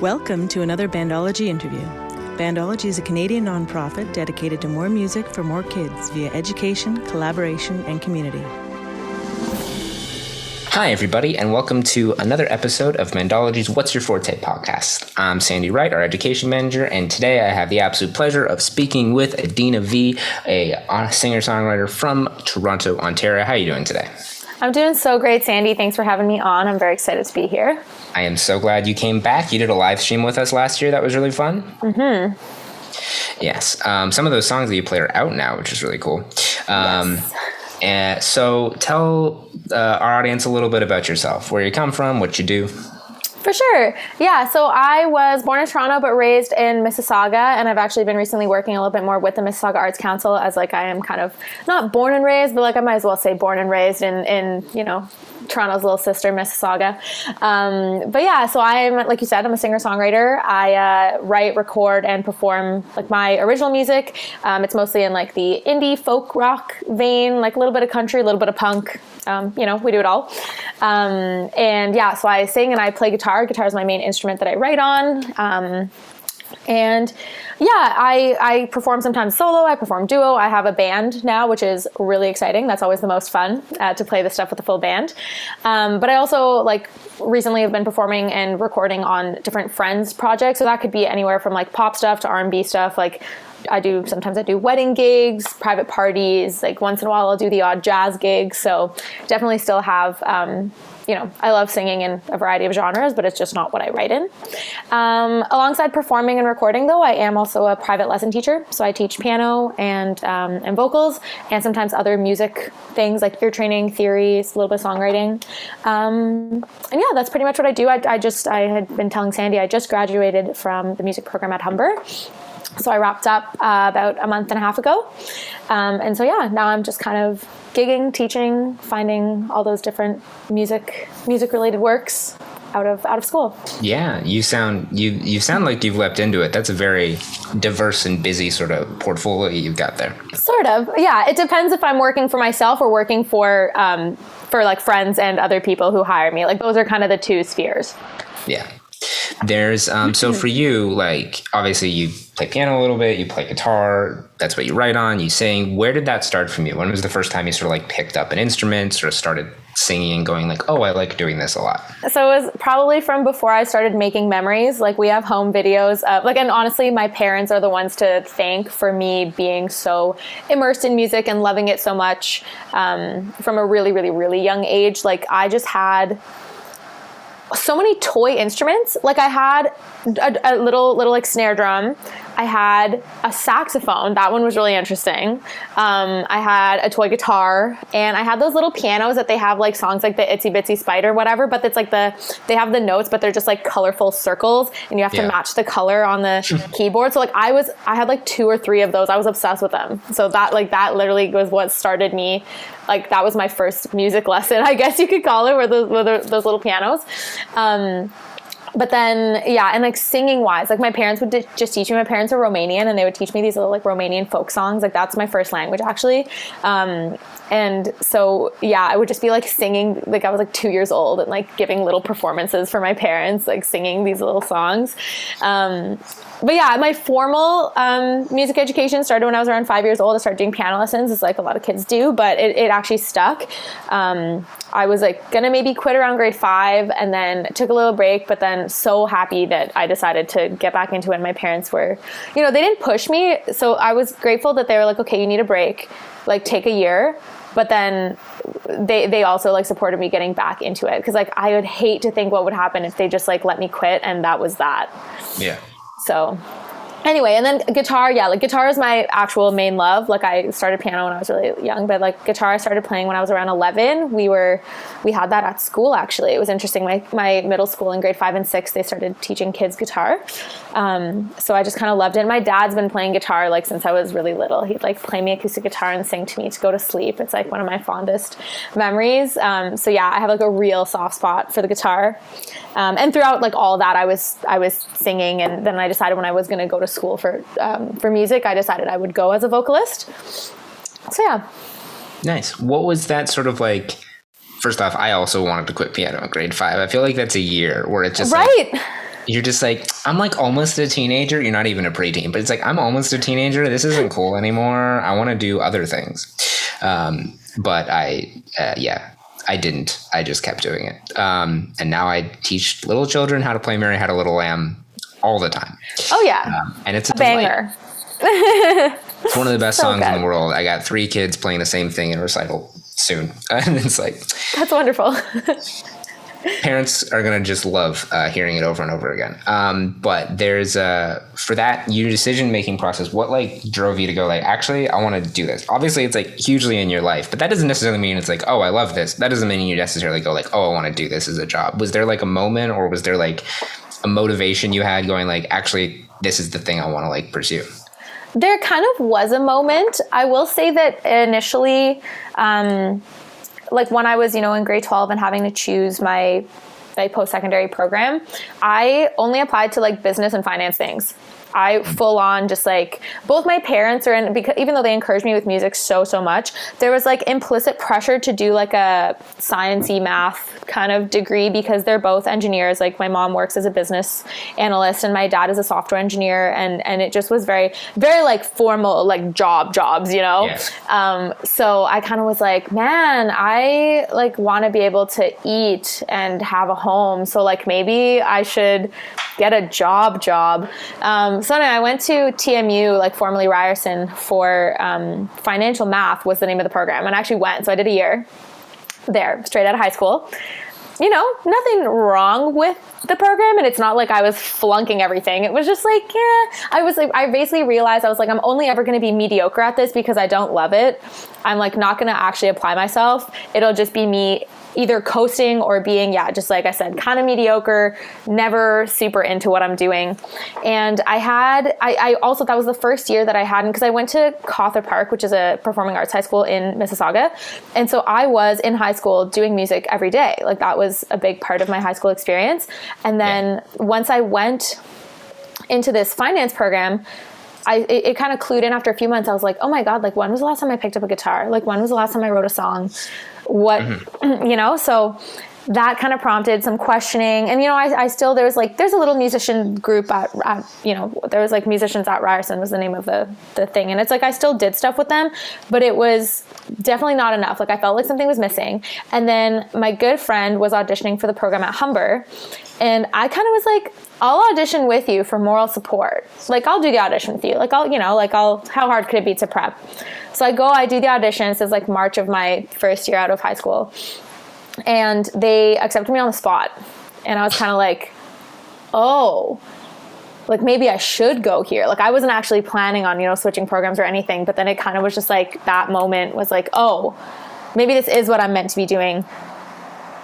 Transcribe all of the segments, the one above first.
Welcome to another Bandology interview. Bandology is a Canadian nonprofit dedicated to more music for more kids via education, collaboration, and community. Hi, everybody, and welcome to another episode of Bandology's What's Your Forte podcast. I'm Sandy Wright, our education manager, and today I have the absolute pleasure of speaking with Adina V, a singer-songwriter from Toronto, Ontario. How are you doing today? I'm doing so great, Sandy. Thanks for having me on. I'm very excited to be here. I am so glad you came back. You did a live stream with us last year. That was really fun. Mm-hmm. Yes. Some of those songs that you play are out now, which is really cool. Yes. So tell our audience a little bit about yourself, where you come from, what you do. For sure. Yeah. So I was born in Toronto, but raised in Mississauga. And I've actually been recently working a little bit more with the Mississauga Arts Council, as like I am kind of not born and raised, but like I might as well say born and raised in Toronto's little sister, Mississauga. But yeah, so I'm, like you said, I'm a singer-songwriter. I write, record, and perform like my original music. It's mostly in like the indie folk rock vein, like a little bit of country, a little bit of punk. We do it all. And yeah, so I sing and I play guitar. Guitar is my main instrument that I write on. And yeah, I perform sometimes solo, I perform duo. I have a band now, which is really exciting. That's always the most fun, to play this stuff with a full band. But I also like recently have been performing and recording on different friends' projects. So that could be anywhere from like pop stuff to R&B stuff. Like sometimes I do wedding gigs, private parties, like once in a while I'll do the odd jazz gigs. So definitely still have, I love singing in a variety of genres, but it's just not what I write in. Alongside performing and recording, though, I am also a private lesson teacher. So I teach piano and vocals, and sometimes other music things like ear training, theories, a little bit of songwriting. And yeah, that's pretty much what I do. I had been telling Sandy, I just graduated from the music program at Humber. So I wrapped up about a month and a half ago. And so, yeah, now I'm just kind of gigging, teaching, finding all those different music-related works out of school. Yeah, you sound like you've leapt into it. That's a very diverse and busy sort of portfolio you've got there. Sort of, yeah. It depends if I'm working for myself or working for like friends and other people who hire me. Like those are kind of the two spheres. Yeah. There's so for you, like obviously you play piano a little bit, you play guitar, that's what you write on, you sing. Where did that start from you? When was the first time you sort of like picked up an instrument, sort of started singing and going like, oh, I like doing this a lot? So it was probably from before I started making memories. Like we have home videos of and honestly my parents are the ones to thank for me being so immersed in music and loving it so much from a really, really, really young age. Like I just had so many toy instruments. Like I had a little like snare drum. I had a saxophone. That one was really interesting. I had a toy guitar, and I had those little pianos that they have like songs like the Itsy Bitsy Spider, whatever, but it's like they have the notes, but they're just like colorful circles and you have to match the color on the keyboard. So like I had like 2 or 3 of those. I was obsessed with them. So that literally was what started me. Like that was my first music lesson, I guess you could call it, were those little pianos. But then, yeah, and like singing wise, like my parents would just teach me. My parents are Romanian, and they would teach me these little like Romanian folk songs. Like that's my first language actually. And so, yeah, I would just be like singing, like I was like 2 years old and like giving little performances for my parents, like singing these little songs. But yeah, my formal music education started when I was around 5 years old. I started doing piano lessons, as like a lot of kids do, but it actually stuck. I was like gonna maybe quit around grade 5 and then took a little break, but then so happy that I decided to get back into it. And my parents were, they didn't push me. So I was grateful that they were like, okay, you need a break, like take a year. But then they also like supported me getting back into it. Cause like I would hate to think what would happen if they just like let me quit and that was that. Yeah. So anyway, and then guitar, yeah, like guitar is my actual main love. Like I started piano when I was really young, but like guitar I started playing when I was around 11. We had that at school actually. It was interesting. My middle school in grade 5 and 6, they started teaching kids guitar. So I just kind of loved it. My dad's been playing guitar like since I was really little. He'd like play me acoustic guitar and sing to me to go to sleep. It's like one of my fondest memories. So yeah, I have like a real soft spot for the guitar. And throughout like all that, I was singing, and then I decided when I was going to go to school for music, I decided I would go as a vocalist. So yeah. Nice. What was that sort of like? First off, I also wanted to quit piano in grade 5. I feel like that's a year where it's just right. You're just like, I'm like almost a teenager. You're not even a preteen, but it's like, I'm almost a teenager. This isn't cool anymore. I want to do other things. But I didn't. I just kept doing it. And now I teach little children how to play Mary Had a Little Lamb all the time. Oh yeah. And it's a banger. It's one of the best So songs in good. the world. I got 3 kids playing the same thing in recital soon. And it's like, That's wonderful. parents are going to just love hearing it over and over again. But there's for that, your decision-making process, what like drove you to go like, actually, I want to do this? Obviously, it's like hugely in your life, but that doesn't necessarily mean it's like, oh, I love this. That doesn't mean you necessarily go like, oh, I want to do this as a job. Was there like a moment, or was there like a motivation you had going like, actually, this is the thing I want to like pursue? There kind of was a moment. I will say that initially, like when I was, in grade 12 and having to choose my post-secondary program, I only applied to like business and finance things. I full on just like, both my parents are in, because even though they encouraged me with music so much, there was like implicit pressure to do like a science-y math kind of degree because they're both engineers. Like my mom works as a business analyst and my dad is a software engineer, and it just was very, very like formal, like jobs, Yeah. So I kind of was like, man, I like want to be able to eat and have a home. So like maybe I should get a job. So anyway, I went to TMU, like formerly Ryerson, for financial math was the name of the program, and I actually went. So I did a year there, straight out of high school. Nothing wrong with the program, and it's not like I was flunking everything. It was just like, I basically realized I was like, I'm only ever going to be mediocre at this because I don't love it. I'm like not going to actually apply myself. It'll just be me either coasting or being, just like I said, kind of mediocre, never super into what I'm doing. And I also, that was the first year that I hadn't, because I went to Cawthor Park, which is a performing arts high school in Mississauga. And so I was in high school doing music every day. Like that was a big part of my high school experience. And then once I went into this finance program, it kind of clued in after a few months. I was like, oh my God, like when was the last time I picked up a guitar? Like when was the last time I wrote a song? What, so that kind of prompted some questioning. And, I still, there's a little musician group at there was like Musicians at Ryerson was the name of the thing. And it's like, I still did stuff with them, but it was definitely not enough. Like I felt like something was missing. And then my good friend was auditioning for the program at Humber. And I kind of was like, I'll audition with you for moral support. Like I'll do the audition with you. Like how hard could it be to prep? So I do the auditions. It's like March of my first year out of high school. And they accepted me on the spot. And I was kind of like, oh, like maybe I should go here. Like I wasn't actually planning on, switching programs or anything. But then it kind of was just like that moment was like, oh, maybe this is what I'm meant to be doing.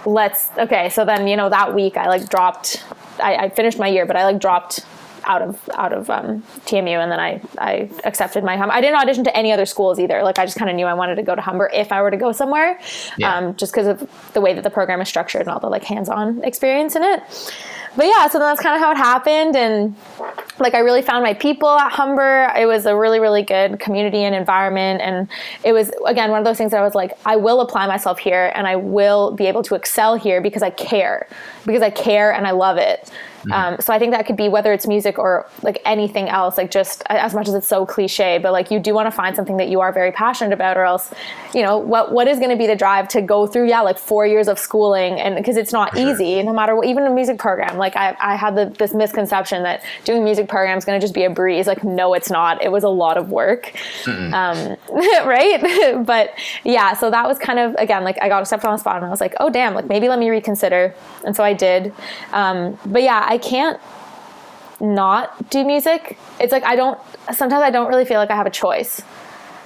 So then, that week I like dropped, I finished my year, but I like dropped out of TMU, and then I accepted my Humber. I didn't audition to any other schools either. Like I just kind of knew I wanted to go to Humber if I were to go somewhere, just because of the way that the program is structured and all the like hands-on experience in it. But so that's kind of how it happened. And like, I really found my people at Humber. It was a really, really good community and environment. And it was, again, one of those things that I was like, I will apply myself here and I will be able to excel here because I care and I love it. So I think that could be whether it's music or like anything else, like just as much as it's so cliche, but like you do want to find something that you are very passionate about, or else, what is going to be the drive to go through, like 4 years of schooling, and because it's not easy, no matter what, even a music program. Like I had this misconception that doing a music program is going to just be a breeze. Like, no, it's not. It was a lot of work. Right. But so that was kind of, again, like I got accepted on the spot and I was like, oh damn, like maybe let me reconsider. And so I did. But I can't not do music. It's like sometimes I don't really feel like I have a choice.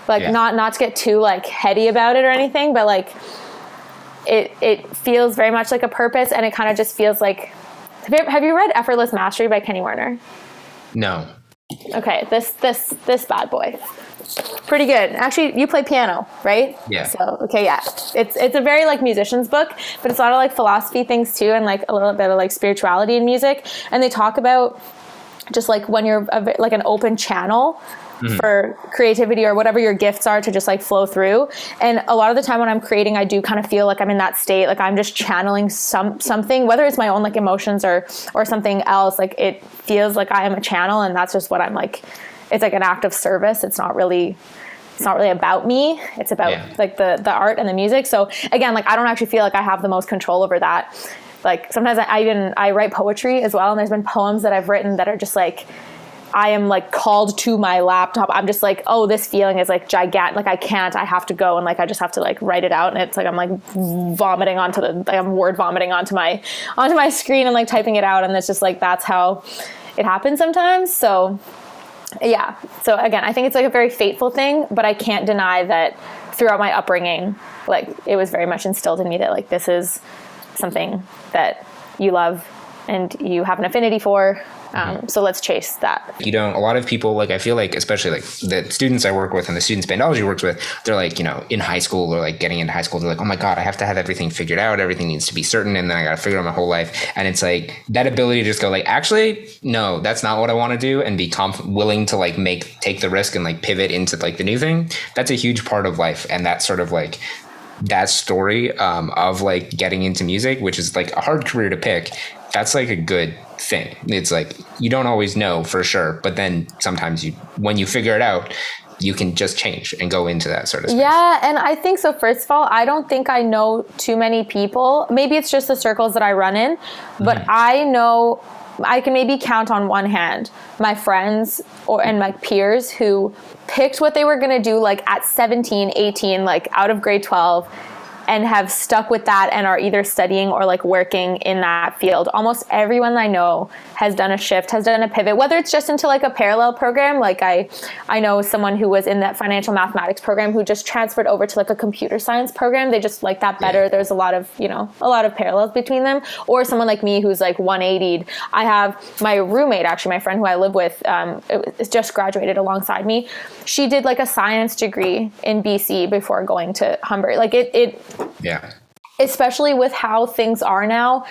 Like not to get too like heady about it or anything, but like it feels very much like a purpose, and it kind of just feels like, have you read Effortless Mastery by Kenny Werner? No. Okay, this bad boy. Pretty good. Actually, you play piano, right? Yeah. So, okay, yeah. It's a very like musician's book, but it's a lot of like philosophy things too, and like a little bit of like spirituality in music. And they talk about just like when you're like an open channel, for creativity or whatever your gifts are to just like flow through. And a lot of the time when I'm creating, I do kind of feel like I'm in that state, like I'm just channeling something, whether it's my own like emotions or something else. Like it feels like I am a channel, and that's just what I'm like. It's like an act of service. It's not really about me. It's about like the art and the music. So again, like I don't actually feel like I have the most control over that. Like sometimes I write poetry as well, and there's been poems that I've written that are just like, I am like called to my laptop. I'm just like, oh, this feeling is like gigantic. Like I have to go, and like I just have to like write it out, and it's like I'm like vomiting I'm word vomiting onto my screen and like typing it out, and it's just like that's how it happens sometimes. So yeah. So again, I think it's like a very fateful thing, but I can't deny that throughout my upbringing, like it was very much instilled in me that like this is something that you love and you have an affinity for. So let's chase that. A lot of people, like, I feel like, especially like the students I work with and the students Bandology works with, they're like, in high school or like getting into high school, they're like, oh my God, I have to have everything figured out. Everything needs to be certain. And then I got to figure out my whole life. And it's like that ability to just go like, actually, no, that's not what I want to do. And be willing to like take the risk and like pivot into like the new thing. That's a huge part of life. And that's sort of like that story of like getting into music, which is like a hard career to pick. That's like a good thing. It's like you don't always know for sure, but then sometimes when you figure it out, you can just change and go into that sort of space. Yeah, and I think so. First of all, I don't think I know too many people. Maybe it's just the circles that I run in, but I know I can maybe count on one hand my friends and my peers who picked what they were going to do like at 17, 18, like out of grade 12, and have stuck with that and are either studying or like working in that field. Almost everyone I know has done a shift, has done a pivot, whether it's just into like a parallel program. Like I know someone who was in that financial mathematics program who just transferred over to like a computer science program. They just like that better. There's a lot of parallels between them. Or someone like me who's like 180'd. I have my roommate, actually my friend who I live with, is just graduated alongside me. She did like a science degree in BC before going to Humber. Like especially with how things are now,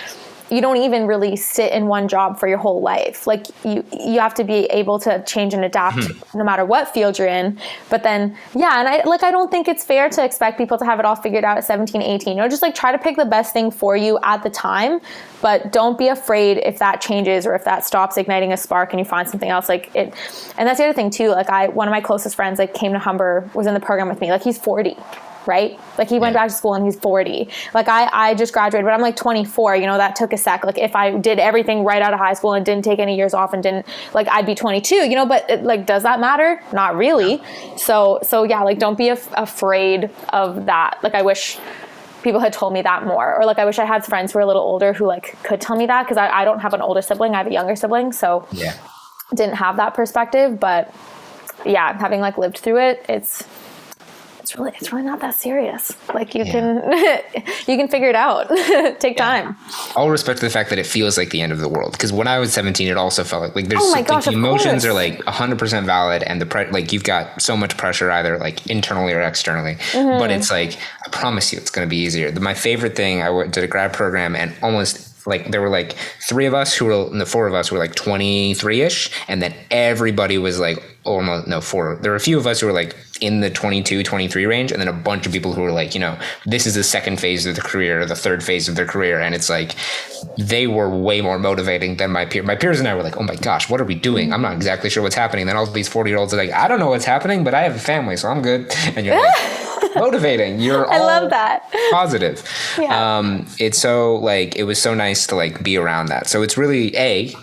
you don't even really sit in one job for your whole life. Like you have to be able to change and adapt no matter what field you're in. But then, and I don't think it's fair to expect people to have it all figured out at 17, 18. Just like try to pick the best thing for you at the time, but don't be afraid if that changes or if that stops igniting a spark and you find something else like it. And that's the other thing too. Like one of my closest friends like came to Humber, was in the program with me. Like he's 40. Right? Like he went back to school and he's 40. Like I just graduated, but I'm like 24, that took a sec. Like if I did everything right out of high school and didn't take any years off and didn't, like I'd be 22, but like, does that matter? Not really. So yeah, like don't be afraid of that. Like I wish people had told me that more, or like I wish I had friends who are a little older who like could tell me that, because I don't have an older sibling, I have a younger sibling, so didn't have that perspective. But yeah, having like lived through it, it's really not that serious. Like you can figure it out. Take time. All respect to the fact that it feels like the end of the world. Because when I was 17, it also felt like there's the emotions are like 100% valid, and like you've got so much pressure either like internally or externally. But it's like, I promise you, it's going to be easier. My favorite thing, I did a grad program, and almost like there were like four of us who were like 23-ish, and then everybody was like four. There were a few of us who were like in the 22, 23 range, and then a bunch of people who were like, this is the second phase of the career, or the third phase of their career. And it's like, they were way more motivating than my peers. My peers and I were like, oh my gosh, what are we doing? I'm not exactly sure what's happening. And then all these 40-year-olds are like, I don't know what's happening, but I have a family, so I'm good. And you're like, motivating. You're all I love that. Positive. Yeah. It's so like, it was so nice to like be around that. So it's really I'm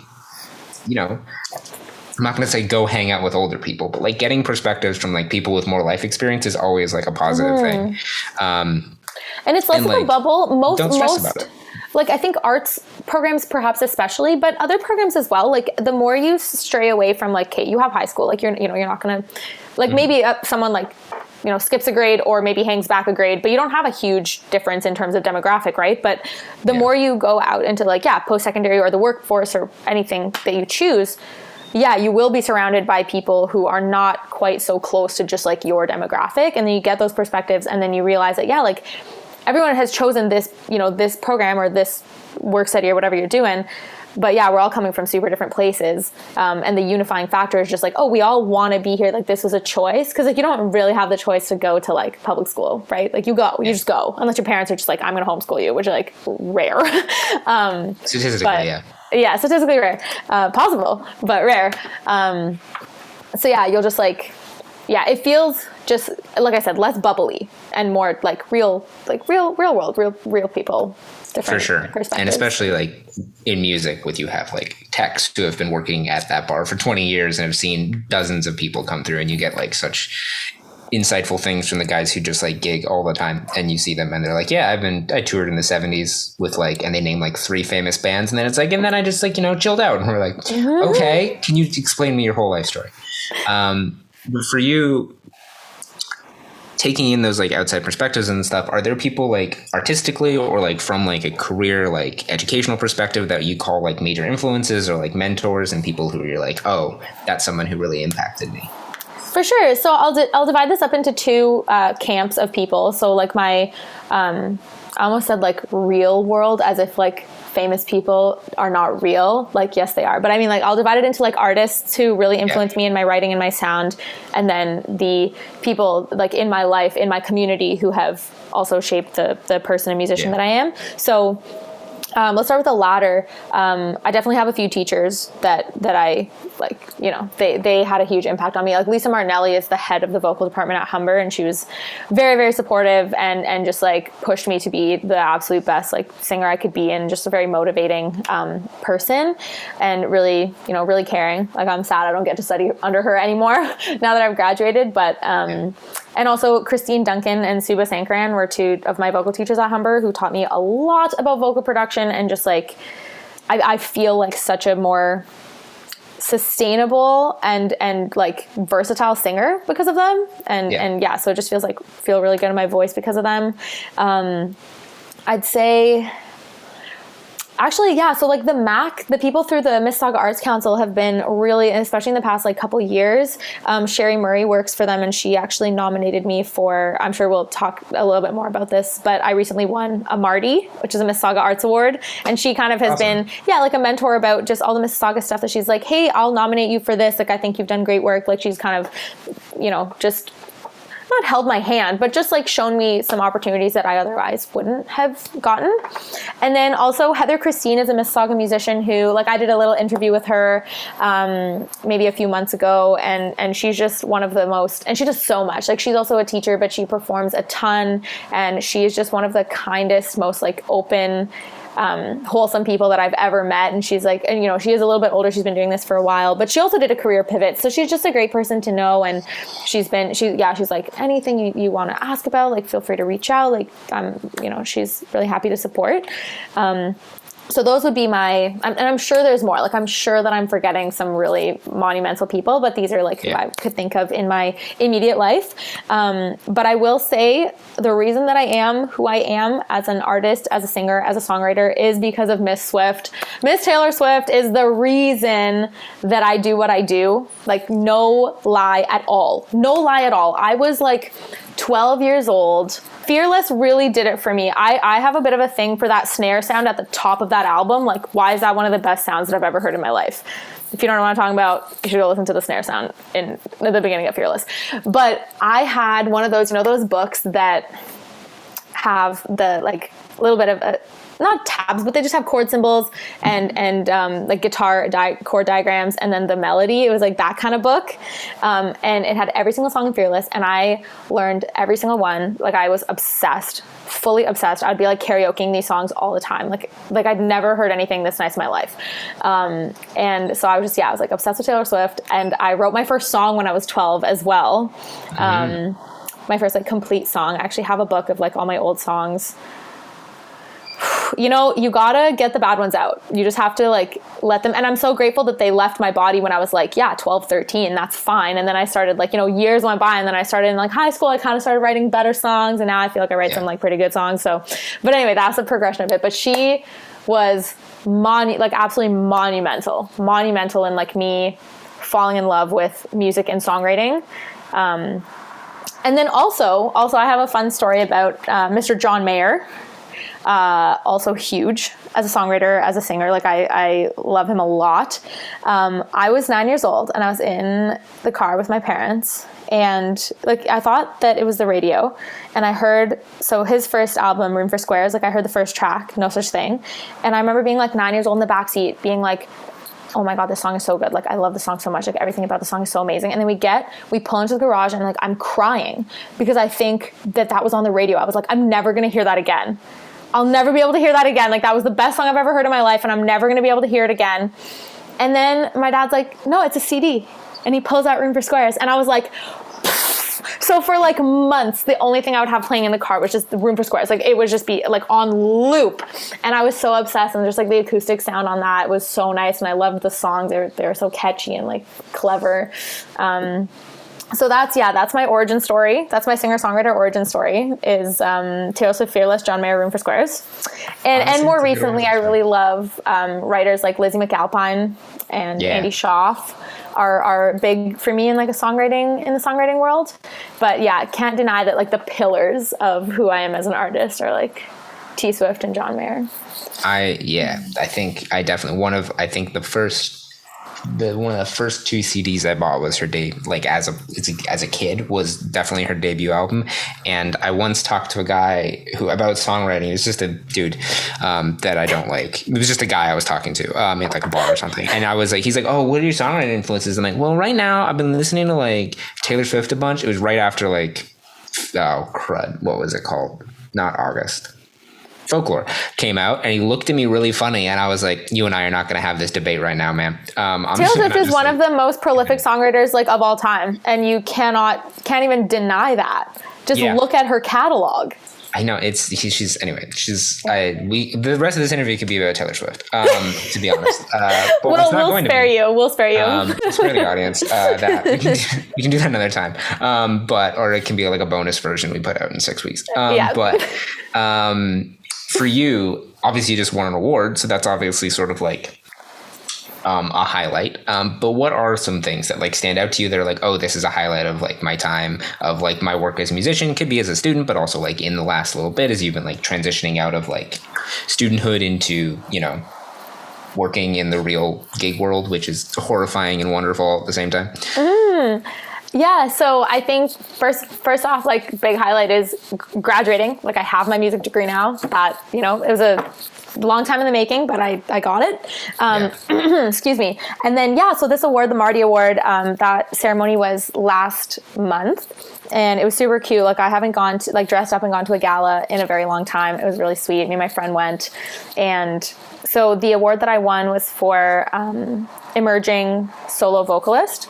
not going to say go hang out with older people, but like getting perspectives from like people with more life experience is always like a positive thing. And it's less of a bubble. Don't stress about it. Like I think arts programs perhaps especially, but other programs as well. Like the more you stray away from like, okay, you have high school, like you're not going to like maybe someone like, skips a grade or maybe hangs back a grade, but you don't have a huge difference in terms of demographic, right? But the more you go out into like, post-secondary or the workforce or anything that you choose, you will be surrounded by people who are not quite so close to just like your demographic. And then you get those perspectives, and then you realize that, like everyone has chosen this, this program or this work study or whatever you're doing But yeah, we're all coming from super different places. And the unifying factor is just like, oh, we all want to be here. Like this was a choice. Cause like you don't really have the choice to go to like public school, right? Like you just go, unless your parents are just like, I'm going to homeschool you, which are like rare. Statistically, yeah, statistically rare. Possible, but rare. So yeah, you'll just like, yeah, it feels just, like I said, less bubbly and more like real world, real people. For sure. And especially like in music, with you have like techs who have been working at that bar for 20 years and have seen dozens of people come through, and you get like such insightful things from the guys who just like gig all the time, and you see them and they're like, yeah, I toured in the 70s with like, and they name like 3 famous bands, and then it's like, and then I just like, chilled out, and we're like, okay, can you explain me your whole life story? But for you, taking in those like outside perspectives and stuff, are there people like artistically or like from like a career, like educational perspective that you call like major influences or like mentors, and people who you're like, oh, that's someone who really impacted me? For sure. So I'll divide this up into 2 camps of people. So like my, I almost said like real world, as if like famous people are not real. Like, yes, they are. But I mean, like, I'll divide it into like artists who really influenced me in my writing and my sound. And then the people like in my life, in my community, who have also shaped the person and musician that I am. So let's start with the latter. I definitely have a few teachers that I like, they had a huge impact on me. Like Lisa Martinelli is the head of the vocal department at Humber, and she was very, very supportive and just like pushed me to be the absolute best like singer I could be, and just a very motivating person, and really, really caring. Like I'm sad I don't get to study under her anymore now that I've graduated. But and also Christine Duncan and Suba Sankaran were 2 of my vocal teachers at Humber who taught me a lot about vocal production, and just like I feel like such a more sustainable and like versatile singer because of them. And so it just feel really good in my voice because of them. I'd say actually, yeah. So like the people through the Mississauga Arts Council have been really, especially in the past like couple years. Sherry Murray works for them, and she actually nominated me for, I'm sure we'll talk a little bit more about this, but I recently won a MARTY, which is a Mississauga Arts Award. And she kind of has been, like a mentor about just all the Mississauga stuff, that she's like, hey, I'll nominate you for this. Like, I think you've done great work. Like she's kind of, just not held my hand, but just like shown me some opportunities that I otherwise wouldn't have gotten. And then also Heather Christine is a Mississauga musician who, like, I did a little interview with her maybe a few months ago, and she's just one of the most, and she does so much. Like, she's also a teacher, but she performs a ton, and she is just one of the kindest, most like open, wholesome people that I've ever met. And she's like, and she is a little bit older. She's been doing this for a while, but she also did a career pivot. So she's just a great person to know. And she's like, anything you want to ask about, like, feel free to reach out. Like, she's really happy to support. So those would be and I'm sure there's more. Like, I'm sure that I'm forgetting some really monumental people, but these are like who I could think of in my immediate life. But I will say the reason that I am who I am as an artist, as a singer, as a songwriter is because of Miss Swift. Miss Taylor Swift is the reason that I do what I do. Like, no lie at all. No lie at all. I was like 12 years old. Fearless really did it for me. I have a bit of a thing for that snare sound at the top of that album. Like, why is that one of the best sounds that I've ever heard in my life? If you don't know what I'm talking about, you should go listen to the snare sound in the beginning of Fearless. But I had one of those, those books that have the like little bit of not tabs, but they just have chord symbols and like guitar chord diagrams, and then the melody. It was like that kind of book. And it had every single song in Fearless, and I learned every single one. Like, I was obsessed, fully obsessed. I'd be like karaokeing these songs all the time. Like I'd never heard anything this nice in my life. And so I was just, I was like obsessed with Taylor Swift, and I wrote my first song when I was 12 as well. My first like complete song. I actually have a book of like all my old songs. You gotta get the bad ones out. You just have to like let them. And I'm so grateful that they left my body when I was like, 12, 13, that's fine. And then I started like, years went by, and then I started in like high school, I kind of started writing better songs, and now I feel like I write some like pretty good songs. So, but anyway, that's the progression of it. But she was absolutely monumental in like me falling in love with music and songwriting. And then also I have a fun story about Mr. John Mayer. also huge as a songwriter, as a singer. Like I love him a lot. I was 9 years old and I was in the car with my parents, and like I thought that it was the radio, and I heard, so his first album, Room for Squares, like I heard the first track, No Such Thing, and I remember being like 9 years old in the backseat being like, oh my God, this song is so good. Like, I love the song so much. Like, everything about the song is so amazing. And then we pull into the garage and like, I'm crying because I think that was on the radio. I was like, I'm never going to hear that again. I'll never be able to hear that again. Like, that was the best song I've ever heard in my life, and I'm never going to be able to hear it again. And then my dad's like, no, it's a CD. And he pulls out Room for Squares. And I was like, so for like months, the only thing I would have playing in the car was just the Room for Squares. Like, it would just be like on loop. And I was so obsessed. And just like the acoustic sound on that was so nice. And I loved the songs. They were so catchy and like clever. So that's my origin story. That's my singer-songwriter origin story, is Taylor Swift, Fearless, John Mayer, Room for Squares. And more recently, I really love writers like Lizzie McAlpine and Andy Schaaf are big for me in like the songwriting world. But yeah, can't deny that like the pillars of who I am as an artist are like T Swift and John Mayer. I think one of the first two CDs I bought was her like as a kid, was definitely her debut album. And I once talked to a guy about songwriting. It was just a dude that I don't like. It was just a guy I was talking to at like a bar or something. And I was like, he's like, oh, what are your songwriting influences? I'm like, well, right now I've been listening to like Taylor Swift a bunch. It was right after like, oh crud, what was it called? Not August. Folklore came out, and he looked at me really funny, and I was like, you and I are not going to have this debate right now, man. Taylor Swift is one of the most prolific songwriters like of all time, and you can't even deny that. Just look at her catalog. I know the rest of this interview could be about Taylor Swift, to be honest. But we'll spare you. We'll spare you. Spare the audience. That we can do that another time. Or it can be like a bonus version we put out in 6 weeks. For you, obviously you just won an award, so that's obviously sort of like a highlight. But what are some things that like stand out to you that are like, oh, this is a highlight of like my time, of like my work as a musician? Could be as a student, but also like in the last little bit as you've been like transitioning out of like studenthood into, you know, working in the real gig world, which is horrifying and wonderful at the same time. Yeah, so I think first off, like big highlight is graduating. Like I have my music degree now. That, you know, it was a long time in the making, but I got it. Excuse me. And then so this award, the MARTY Award, that ceremony was last month, and it was super cute. Like I haven't gone to dressed up and gone to a gala in a very long time. It was really sweet. Me and my friend went, and so the award that I won was for emerging solo vocalist.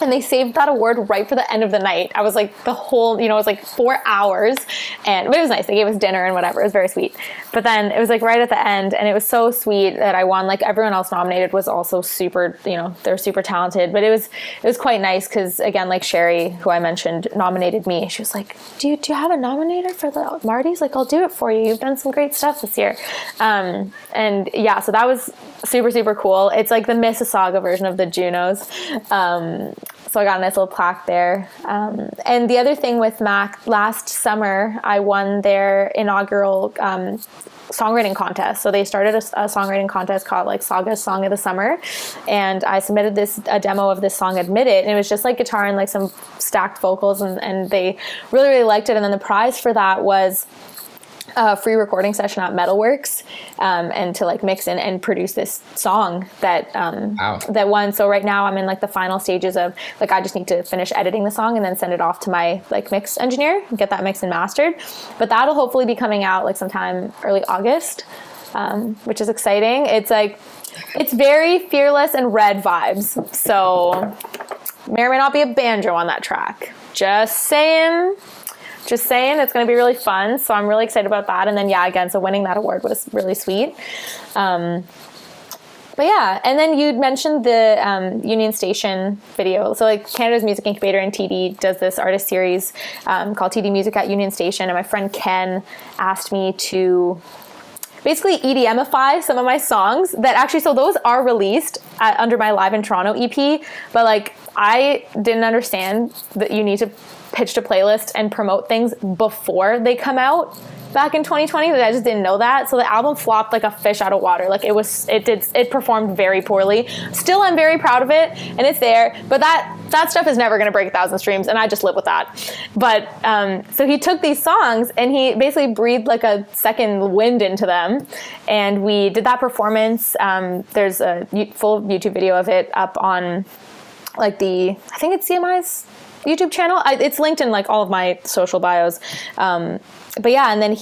And they saved that award right for the end of the night. I was like it was like 4 hours, but it was nice. They gave us dinner and whatever. It was very sweet. But then it was like right at the end, and it was so sweet that I won. Like everyone else nominated was also super, they're super talented. But it was quite nice because, again, like Sherry, who I mentioned, nominated me. She was like, do you have a nominator for the MARTYs? Like, I'll do it for you. You've done some great stuff this year. So that was super, super cool. It's like the Mississauga version of the Junos. So I got a nice little plaque there. And the other thing with MAC, last summer, I won their inaugural songwriting contest. So they started a songwriting contest called like Saga's Song of the Summer. And I submitted a demo of this song, Admit It. And it was just like guitar and like some stacked vocals. And they really, really liked it. And then the prize for that was a free recording session at Metalworks, and to like mix in and produce this song that won. So right now I'm in like the final stages of like, I just need to finish editing the song and then send it off to my like mix engineer and get that mixed and mastered. But that'll hopefully be coming out like sometime early August, which is exciting. It's very Fearless and Red vibes. So may or may not be a banjo on that track. Just saying, it's going to be really fun. So I'm really excited about that. And then, again, so winning that award was really sweet. And then you mentioned the Union Station video. So like Canada's Music Incubator and TD does this artist series called TD Music at Union Station. And my friend Ken asked me to basically EDMify some of my songs that actually, so those are released under my Live in Toronto EP. But like, I didn't understand that you need to pitch to playlist and promote things before they come out back in 2020 that I just didn't know that. So the album flopped like a fish out of water. Like it performed very poorly. Still, I'm very proud of it, and it's there. But that stuff is never going to break 1,000 streams, and I just live with that. But so he took these songs and he basically breathed like a second wind into them, and we did that performance. There's a full YouTube video of it up on like I think it's CMI's YouTube channel. It's linked in like all of my social bios. But yeah, and then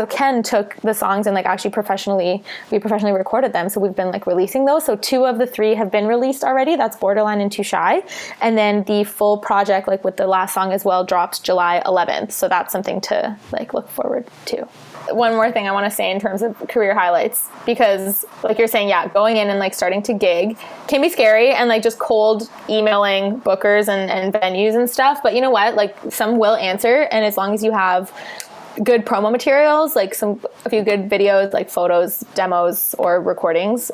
Ken took the songs and like actually we professionally recorded them. So we've been like releasing those. So 2 of the 3 have been released already. That's Borderline and Too Shy. And then the full project, like with the last song as well, drops July 11th. So that's something to like look forward to. One more thing I want to say in terms of career highlights, because like you're saying, yeah, going in and like starting to gig can be scary, and like just cold emailing bookers and venues and stuff. But you know what? Like some will answer, and as long as you have good promo materials, like a few good videos, like photos, demos, or recordings.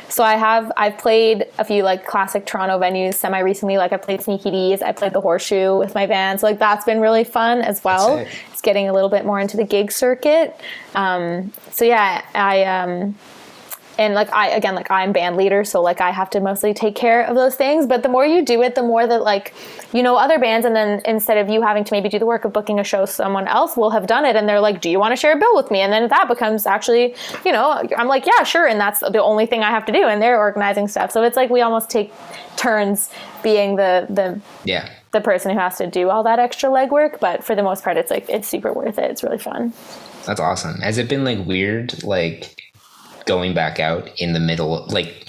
So I've played a few like classic Toronto venues semi-recently. Like I played Sneaky D's, I played the Horseshoe with my band. So like that's been really fun as well. It's getting a little bit more into the gig circuit. So yeah, and like I'm band leader, so like I have to mostly take care of those things. But the more you do it, the more that like you know other bands, and then instead of you having to maybe do the work of booking a show, someone else will have done it, and they're like, do you want to share a bill with me? And then that becomes actually, you know, I'm like, yeah, sure, and that's the only thing I have to do, and they're organizing stuff. So it's like we almost take turns being the person who has to do all that extra legwork. But for the most part, it's super worth it. It's really fun. That's awesome. Has it been like weird, like going back out in the middle, like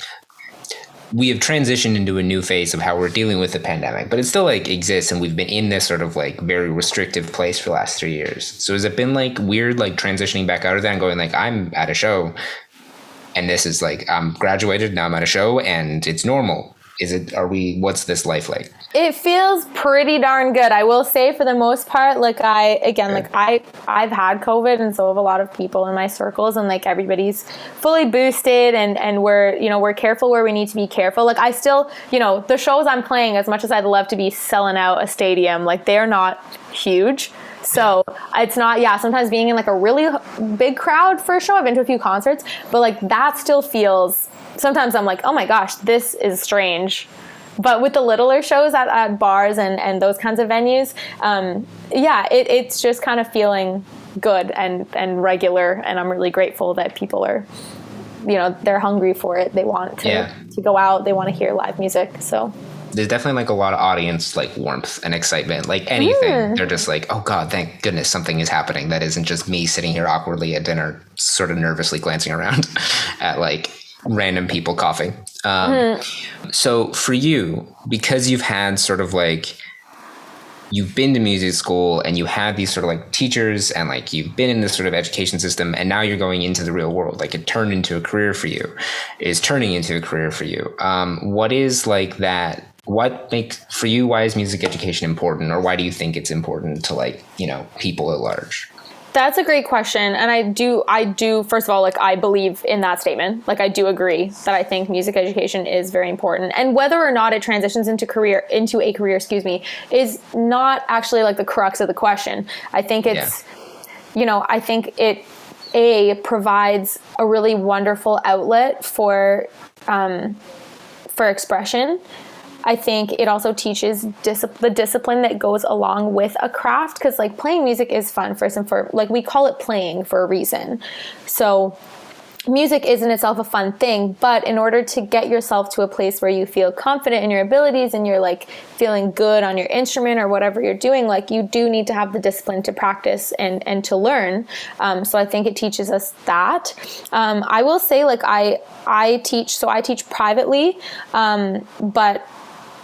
we have transitioned into a new phase of how we're dealing with the pandemic, but it still like exists, and we've been in this sort of like very restrictive place for the last 3 years. So has it been like weird, like transitioning back out of that and going like, I'm at a show and this is like, I'm graduated, now I'm at a show and it's normal? What's this life like? It feels pretty darn good. I will say for the most part, like I've had COVID, and so have a lot of people in my circles, and like everybody's fully boosted, and we're careful where we need to be careful. Like I still, the shows I'm playing, as much as I'd love to be selling out a stadium, like they're not huge. So it's not, sometimes being in like a really big crowd for a show, I've been to a few concerts, but like that still feels, sometimes I'm like, oh my gosh, this is strange. But with the littler shows at bars and those kinds of venues, it's just kind of feeling good and regular. And I'm really grateful that people are, they're hungry for it. They want to go out. They want to hear live music. So there's definitely like a lot of audience like warmth and excitement, like anything. They're just like, oh God, thank goodness something is happening. That isn't just me sitting here awkwardly at dinner, sort of nervously glancing around at like random people coughing. So for you, because you've had sort of like, you've been to music school and you had these sort of like teachers and like you've been in this sort of education system, and now you're going into the real world, like it turned into a career for you, is turning into a career for you. What is like that? What makes for you, why is music education important, or why do you think it's important to like, people at large? That's a great question. And I do, first of all, like I believe in that statement. Like I do agree that I think music education is very important. And whether or not it transitions into a career, is not actually like the crux of the question. I think it's, I think it provides a really wonderful outlet for expression. I think it also teaches the discipline that goes along with a craft, because like playing music is fun like we call it playing for a reason. So music is in itself a fun thing, but in order to get yourself to a place where you feel confident in your abilities and you're like feeling good on your instrument or whatever you're doing, like you do need to have the discipline to practice and to learn. So I think it teaches us that. I will say like I teach privately, but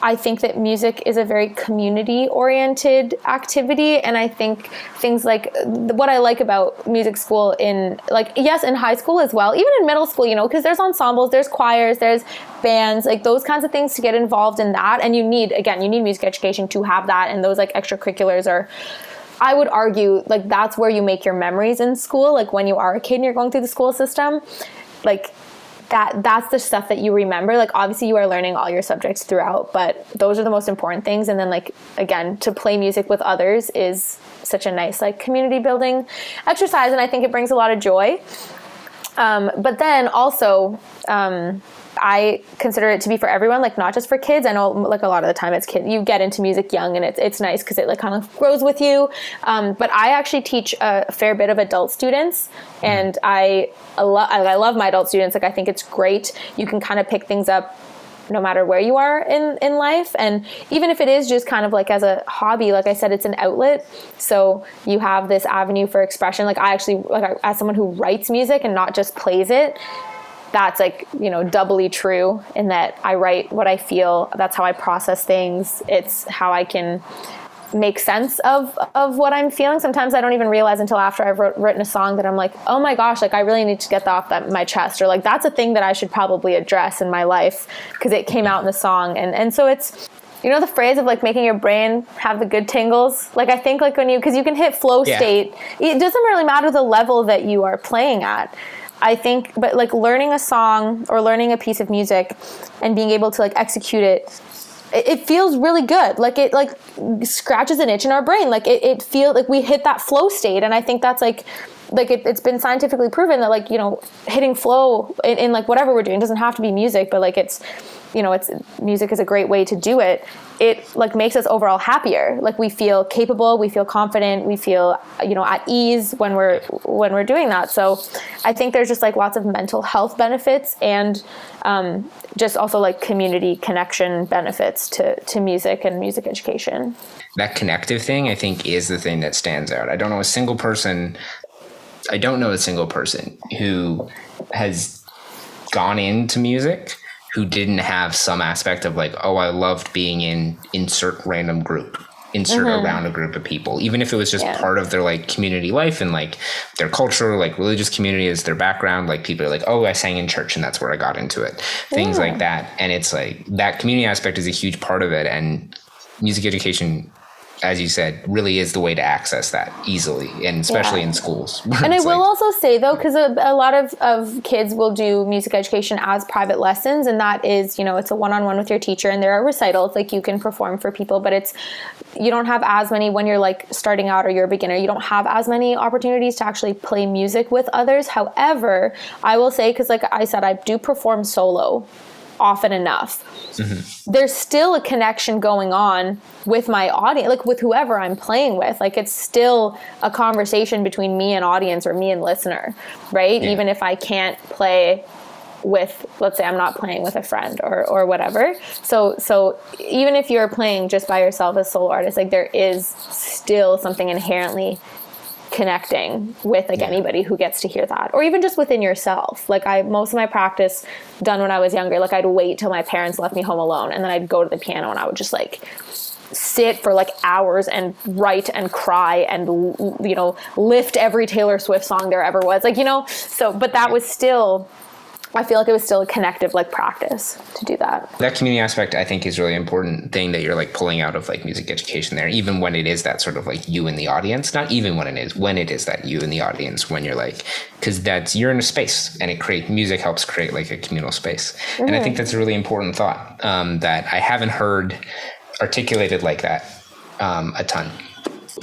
I think that music is a very community-oriented activity, and I think things like what I like about music school in high school as well, even in middle school, because there's ensembles, there's choirs, there's bands, like those kinds of things to get involved in that, and you need music education to have that, and those like extracurriculars are, I would argue, like that's where you make your memories in school, like when you are a kid and you're going through the school system, like that's the stuff that you remember. Like, obviously you are learning all your subjects throughout, but those are the most important things. And then, like, again, to play music with others is such a nice, like, community building exercise. And I think it brings a lot of joy. But then also, I consider it to be for everyone, like, not just for kids. I know, like, a lot of the time it's kids. You get into music young, and it's nice because it, like, kind of grows with you. But I actually teach a fair bit of adult students, and I love my adult students. Like, I think it's great. You can kind of pick things up no matter where you are in life. And even if it is just kind of like as a hobby, like I said, it's an outlet. So you have this avenue for expression. Like, I actually, like, as someone who writes music and not just plays it, that's, like, you know, doubly true in that I write what I feel. That's how I process things. It's how I can make sense of what I'm feeling. Sometimes I don't even realize until after I've written a song that I'm like, oh my gosh, like, I really need to get that off my chest, or like, that's a thing that I should probably address in my life because it came out in the song. And so it's, you know, the phrase of, like, making your brain have the good tingles. Like, I think, like, because you can hit flow state, it doesn't really matter the level that you are playing at. I think, but, like, learning a song or learning a piece of music and being able to, like, execute it, it feels really good. Like, it, like, scratches an itch in our brain. Like, it feels like we hit that flow state. And I think that's, like it's been scientifically proven that, like, you know, hitting flow in like whatever we're doing, it doesn't have to be music, but, like, it's, you know, it's, music is a great way to do it. It, like, makes us overall happier. Like, we feel capable, we feel confident, we feel, you know, at ease when we're doing that. So I think there's just, like, lots of mental health benefits and just also, like, community connection benefits to music and music education. That connective thing, I think, is the thing that stands out. I don't know a single person who has gone into music who didn't have some aspect of, like, oh, I loved being in insert random group, around a group of people, even if it was just part of their, like, community life and, like, their culture, like, religious community is their background. Like, people are like, oh, I sang in church and that's where I got into it. Things like that. And it's like that community aspect is a huge part of it. And music education, as you said, really is the way to access that easily, and especially in schools. And I will also say, though, because a lot of kids will do music education as private lessons, and that is, you know, it's a one-on-one with your teacher, and there are recitals, like, you can perform for people, but you don't have as many when you're, like, starting out or you're a beginner. You don't have as many opportunities to actually play music with others. However, I will say, because, like I said, I do perform solo often enough. There's still a connection going on with my audience, like, with whoever I'm playing with. Like, it's still a conversation between me and audience or me and listener, right? Even if I can't play with, let's say I'm not playing with a friend or whatever. So even if you're playing just by yourself as solo artist, like, there is still something inherently connecting with, like, anybody who gets to hear that, or even just within yourself. Like, most of my practice done when I was younger, like, I'd wait till my parents left me home alone, and then I'd go to the piano and I would just, like, sit for, like, hours and write and cry and, you know, lift every Taylor Swift song there ever was, like, you know. So, but that was still, I feel like it was still a connective, like, practice to do that. That community aspect, I think, is really important thing that you're, like, pulling out of, like, music education there, even when it is that sort of, like, you in the audience, not even when it is that you in the audience, when you're, like, because you're in a space, and music helps create, like, a communal space. And I think that's a really important thought that I haven't heard articulated like that a ton.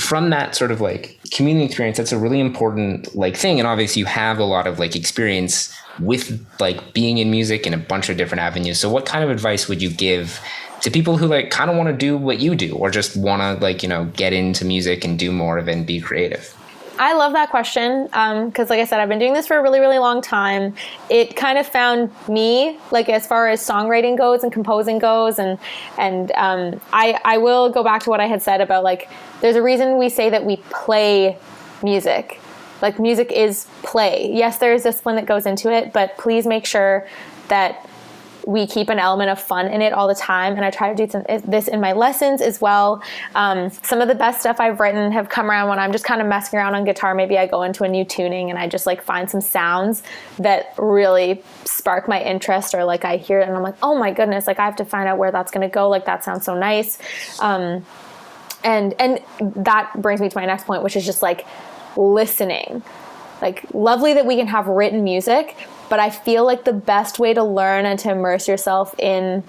From that sort of, like, community experience, that's a really important, like, thing. And obviously you have a lot of, like, experience with, like, being in music in a bunch of different avenues. So what kind of advice would you give to people who, like, kind of want to do what you do, or just want to, like, you know, get into music and do more of it and be creative? I love that question because, like I said, I've been doing this for a really, really long time. It kind of found me, like, as far as songwriting goes and composing goes, and I will go back to what I had said about, like, there's a reason we say that we play music. Like, music is play. Yes, there is discipline that goes into it, but please make sure that we keep an element of fun in it all the time. And I try to do this in my lessons as well. Some of the best stuff I've written have come around when I'm just kind of messing around on guitar. Maybe I go into a new tuning and I just, like, find some sounds that really spark my interest, or, like, I hear it and I'm like, oh my goodness, like, I have to find out where that's going to go. Like, that sounds so nice. And that brings me to my next point, which is just, like, listening. Like, lovely that we can have written music, But I feel like the best way to learn and to immerse yourself in,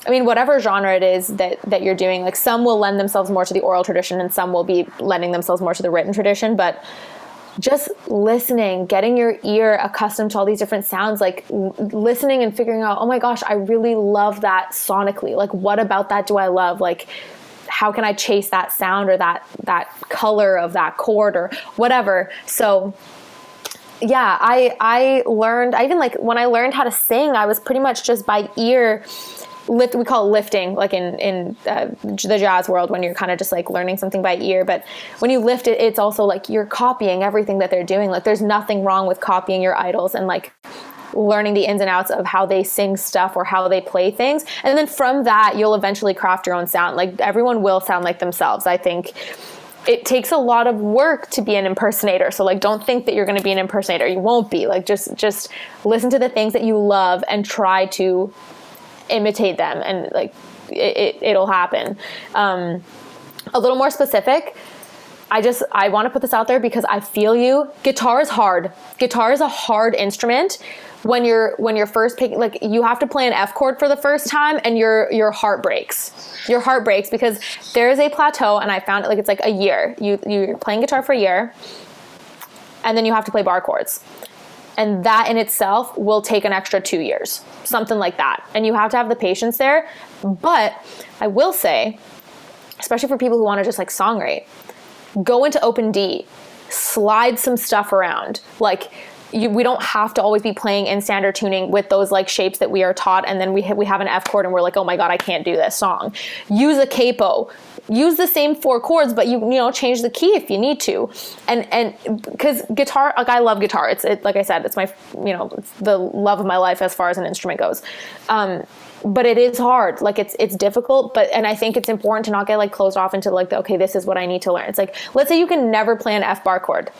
I mean, whatever genre it is that you're doing, like some will lend themselves more to the oral tradition and some will be lending themselves more to the written tradition, but just listening, getting your ear accustomed to all these different sounds, like listening and figuring out, oh my gosh, I really love that sonically. Like, what about that do I love? Like, how can I chase that sound or that color of that chord or whatever? So yeah, I learned, I even like when I learned how to sing, I was pretty much just by ear. We call it lifting, like in the jazz world, when you're kind of just like learning something by ear. But when you lift it, it's also like you're copying everything that they're doing. Like there's nothing wrong with copying your idols and like learning the ins and outs of how they sing stuff or how they play things. And then from that, you'll eventually craft your own sound. Like everyone will sound like themselves. I think it takes a lot of work to be an impersonator. So like, don't think that you're going to be an impersonator. You won't be. Like just listen to the things that you love and try to imitate them, and like it'll happen. A little more specific, I want to put this out there because I feel you. Guitar is hard. Guitar is a hard instrument. When you're first picking, like you have to play an F chord for the first time and your heart breaks. Your heart breaks because there is a plateau, and I found it like it's like a year. You're playing guitar for a year and then you have to play bar chords. And that in itself will take an extra 2 years, something like that. And you have to have the patience there. But I will say, especially for people who want to just like songwrite, go into open D, slide some stuff around. Like we don't have to always be playing in standard tuning with those like shapes that we are taught. And then we have an F chord and we're like, oh my God, I can't do this song. Use a capo. Use the same 4 chords, but you know, change the key if you need to. And because guitar, like I love guitar. It's like I said, it's my, you know, it's the love of my life as far as an instrument goes. But it is hard. Like it's difficult, and I think it's important to not get like closed off into like, okay, this is what I need to learn. It's like, let's say you can never play an F bar chord.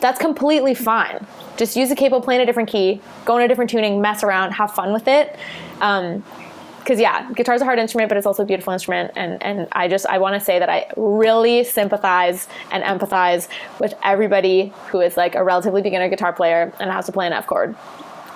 That's completely fine. Just use a capo, play in a different key, go in a different tuning, mess around, have fun with it. Because yeah, guitar's a hard instrument, but it's also a beautiful instrument. And I want to say that I really sympathize and empathize with everybody who is like a relatively beginner guitar player and has to play an F chord.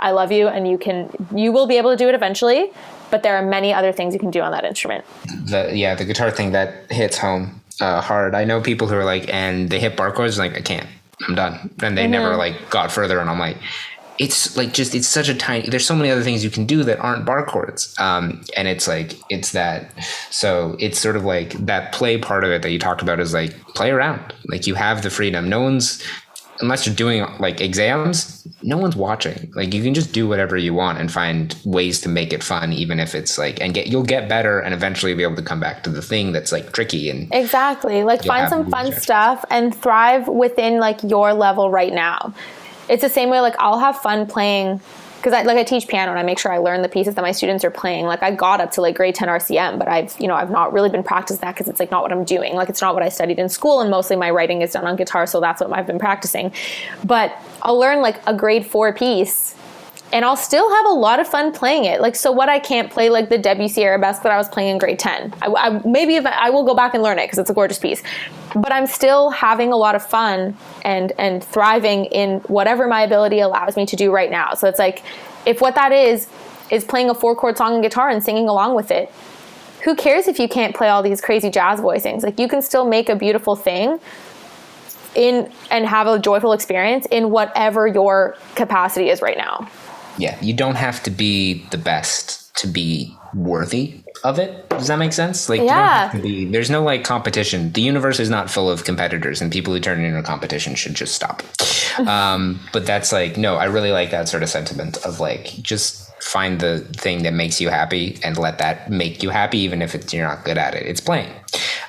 I love you, and you will be able to do it eventually, but there are many other things you can do on that instrument. The guitar thing that hits home hard. I know people who are like, and they hit bar chords, like I can't, I'm done. And they never like got further, and I'm like, it's like just, it's such a tiny, there's so many other things you can do that aren't bar chords. And it's like, it's that, so it's sort of like that play part of it that you talked about is like, play around. Like you have the freedom. No one's, unless you're doing like exams, no one's watching. Like you can just do whatever you want and find ways to make it fun, even if it's like, and you'll get better and eventually be able to come back to the thing that's like tricky. And exactly. Like find some fun stuff and thrive within like your level right now. It's the same way, like I'll have fun playing, because I teach piano and I make sure I learn the pieces that my students are playing. Like I got up to like grade 10 RCM, but I've not really been practicing that because it's like not what I'm doing. Like it's not what I studied in school, and mostly my writing is done on guitar, so that's what I've been practicing. But I'll learn like a grade 4 piece and I'll still have a lot of fun playing it. Like, so what, I can't play like the Debussy Arabesque that I was playing in grade 10. Maybe if I will go back and learn it because it's a gorgeous piece. But I'm still having a lot of fun and thriving in whatever my ability allows me to do right now. So it's like, if what that is playing a 4-chord song on guitar and singing along with it, who cares if you can't play all these crazy jazz voicings? Like you can still make a beautiful thing and have a joyful experience in whatever your capacity is right now. Yeah, you don't have to be the best to be worthy of it. Does that make sense? Like, yeah. You don't have to be, there's no like competition. The universe is not full of competitors, and people who turn it into a competition should just stop. But that's like, no, I really like that sort of sentiment of like, just find the thing that makes you happy and let that make you happy, even if you're not good at it. It's playing.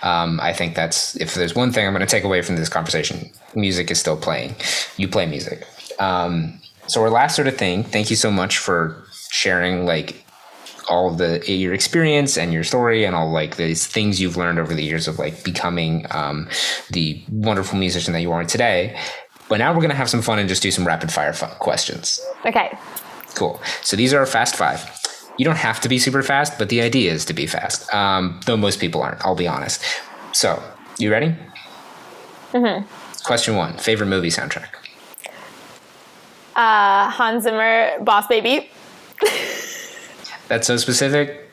I think that's, if there's one thing I'm going to take away from this conversation, music is still playing. You play music. So our last sort of thing, thank you so much for sharing like all of your experience and your story and all like these things you've learned over the years of like becoming the wonderful musician that you are today. But now we're going to have some fun and just do some rapid fire questions. Okay. Cool. So these are our fast 5. You don't have to be super fast, but the idea is to be fast. Though most people aren't, I'll be honest. So, you ready? Mm-hmm. Question 1, favorite movie soundtrack? Hans Zimmer, Boss Baby. That's so specific.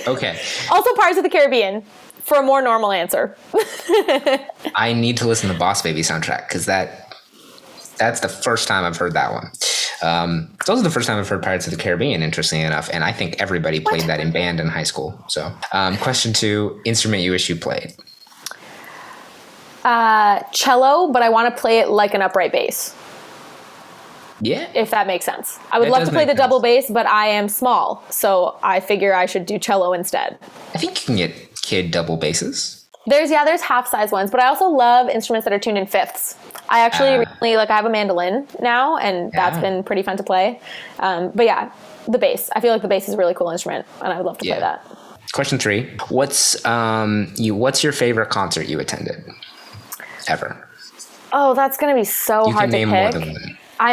Okay. Also Pirates of the Caribbean for a more normal answer. I need to listen to Boss Baby soundtrack because that's the first time I've heard that one. It's also the first time I've heard Pirates of the Caribbean, interestingly enough, and I think everybody played that in band in high school. So, question 2, instrument you wish you played. Cello, but I want to play it like an upright bass. Yeah. If that makes sense. I would love to play the double bass, but I am small, so I figure I should do cello instead. I think you can get kid double basses. There's half-size ones, but I also love instruments that are tuned in fifths. I actually recently, I have a mandolin now, and that's been pretty fun to play. But yeah, the bass. I feel like the bass is a really cool instrument, and I would love to play that. Question 3. What's your favorite concert you attended ever? Oh, that's gonna be so hard to pick. You can name more than one. I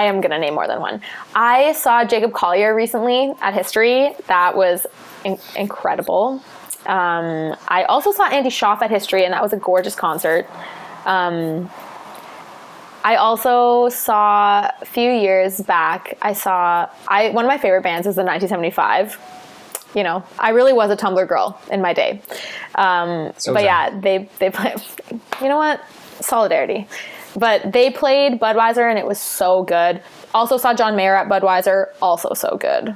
am gonna name more than one. I saw Jacob Collier recently at History. That was incredible. I also saw Andy Schaaf at History, and that was a gorgeous concert. I also saw a few years back. One of my favorite bands is the 1975. You know, I really was a Tumblr girl in my day. They play. You know what? Solidarity. But they played Budweiser, and it was so good. Also saw John Mayer at Budweiser, also so good.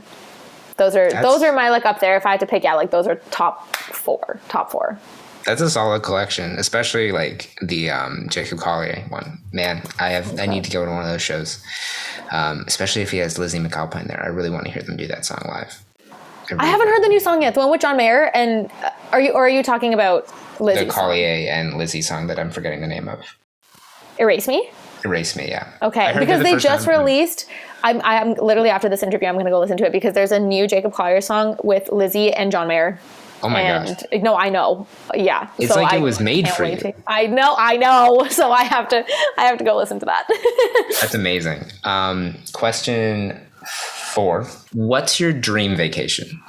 Those are my up there. If I had to pick, those are top four. That's a solid collection, especially the Jacob Collier one. Man, I need to go to one of those shows, especially if he has Lizzie McAlpine there. I really want to hear them do that song live. I haven't heard the new song yet. The one with John Mayer, and are you talking about Lizzie's the Collier and Lizzie song that I'm forgetting the name of? Erase Me? Erase Me, yeah. Okay, because they just released. I'm literally after this interview, I'm going to go listen to it because there's a new Jacob Collier song with Lizzie and John Mayer. Oh my gosh. No, I know. Yeah. It's it was made for you. I know. So I have to go listen to that. That's amazing. Question 4. What's your dream vacation?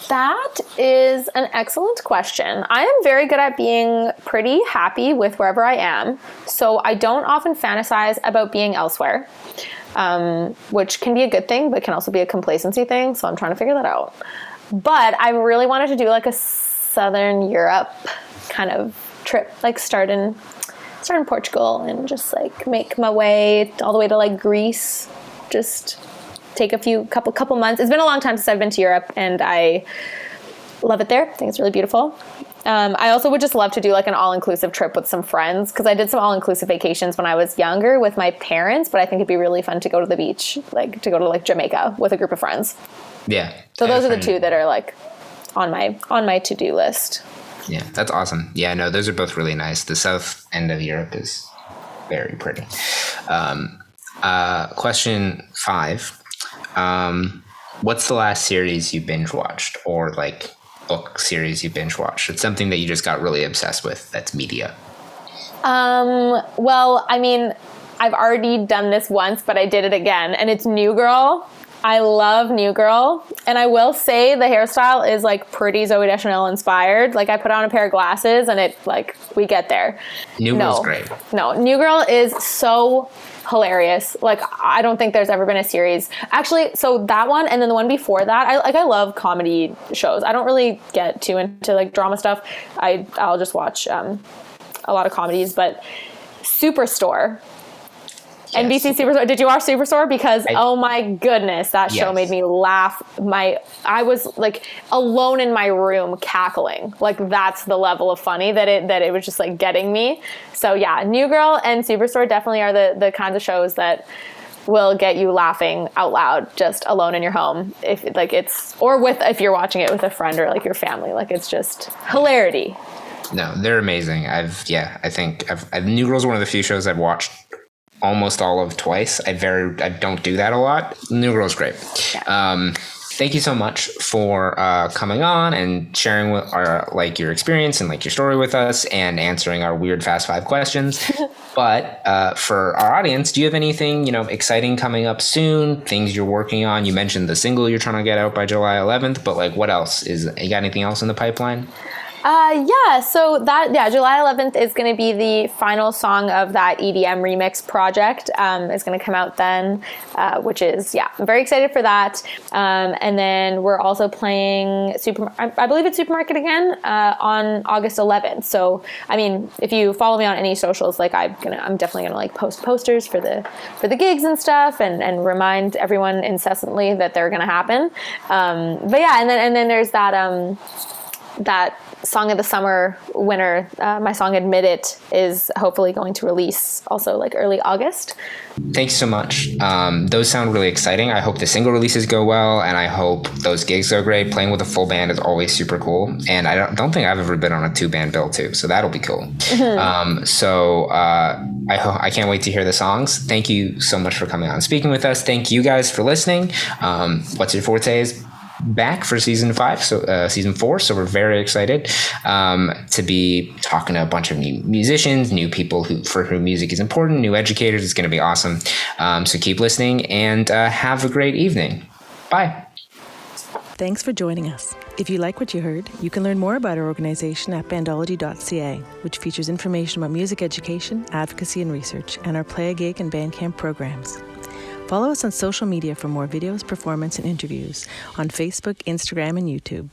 That is an excellent question. I am very good at being pretty happy with wherever I am. So I don't often fantasize about being elsewhere, which can be a good thing, but can also be a complacency thing. So I'm trying to figure that out. But I really wanted to do a Southern Europe kind of trip, start in Portugal and just make my way all the way to Greece. Just take a couple months. It's been a long time since I've been to Europe, and I love it there. I think it's really beautiful. I also would just love to do an all-inclusive trip with some friends, because I did some all-inclusive vacations when I was younger with my parents, but I think it'd be really fun to go to the beach, to go to Jamaica with a group of friends. Yeah. So those are the two that are on my to-do list. Yeah, that's awesome. Yeah, no, those are both really nice. The south end of Europe is very pretty. Question 5. What's the last series you binge watched, or book series you binge watched? It's something that you just got really obsessed with. That's media. Well, I mean, I've already done this once, but I did it again, and it's New Girl. I love New Girl, and I will say the hairstyle is pretty Zooey Deschanel inspired. I put on a pair of glasses, and it we get there. New Girl's great. No, New Girl is so hilarious. I don't think there's ever been a series. Actually, so that one, and then the one before that, I love comedy shows. I don't really get too into drama stuff. I'll just watch a lot of comedies, but Superstore. Yes. NBC Superstore. Did you watch Superstore? Because oh my goodness, that show made me laugh. I was alone in my room cackling. That's the level of funny that it was just getting me. So yeah, New Girl and Superstore definitely are the kinds of shows that will get you laughing out loud just alone in your home. If if you're watching it with a friend or your family, it's just hilarity. No, they're amazing. I think New Girl's one of the few shows I've watched almost all of twice. I don't do that a lot. New Girl's great. Yeah. Thank you so much for coming on and sharing your experience and your story with us and answering our weird Fast 5 questions. But for our audience, do you have anything exciting coming up soon? Things you're working on? You mentioned the single you're trying to get out by July 11th, but what else? You got anything else in the pipeline? July 11th is going to be the final song of that EDM remix project. It's going to come out then, which is, I'm very excited for that. And then we're also playing I believe it's Supermarket again, on August 11th. So, I mean, if you follow me on any socials, like I'm definitely gonna like post posters for the gigs and stuff, and remind everyone incessantly that they're gonna happen. And then there's that Song of the Summer winner, my song Admit It, is hopefully going to release also like early August. Thanks so much. Those sound really exciting. I hope the single releases go well, and I hope those gigs go great. Playing with a full band is always super cool, and I don't think I've ever been on a 2-band bill too, so that'll be cool. I can't wait to hear the songs. Thank you so much for coming on and speaking with us. Thank you guys for listening. What's Your Forte is back for season 4, so we're very excited to be talking to a bunch of new musicians, new people for whom music is important, new educators. It's going to be awesome. So keep listening, and have a great evening. Bye. Thanks for joining us. If you like what you heard, you can learn more about our organization at bandology.ca, which features information about music education, advocacy and research, and our Play a Gig and Bandcamp programs. Follow us on social media for more videos, performance, and interviews on Facebook, Instagram, and YouTube.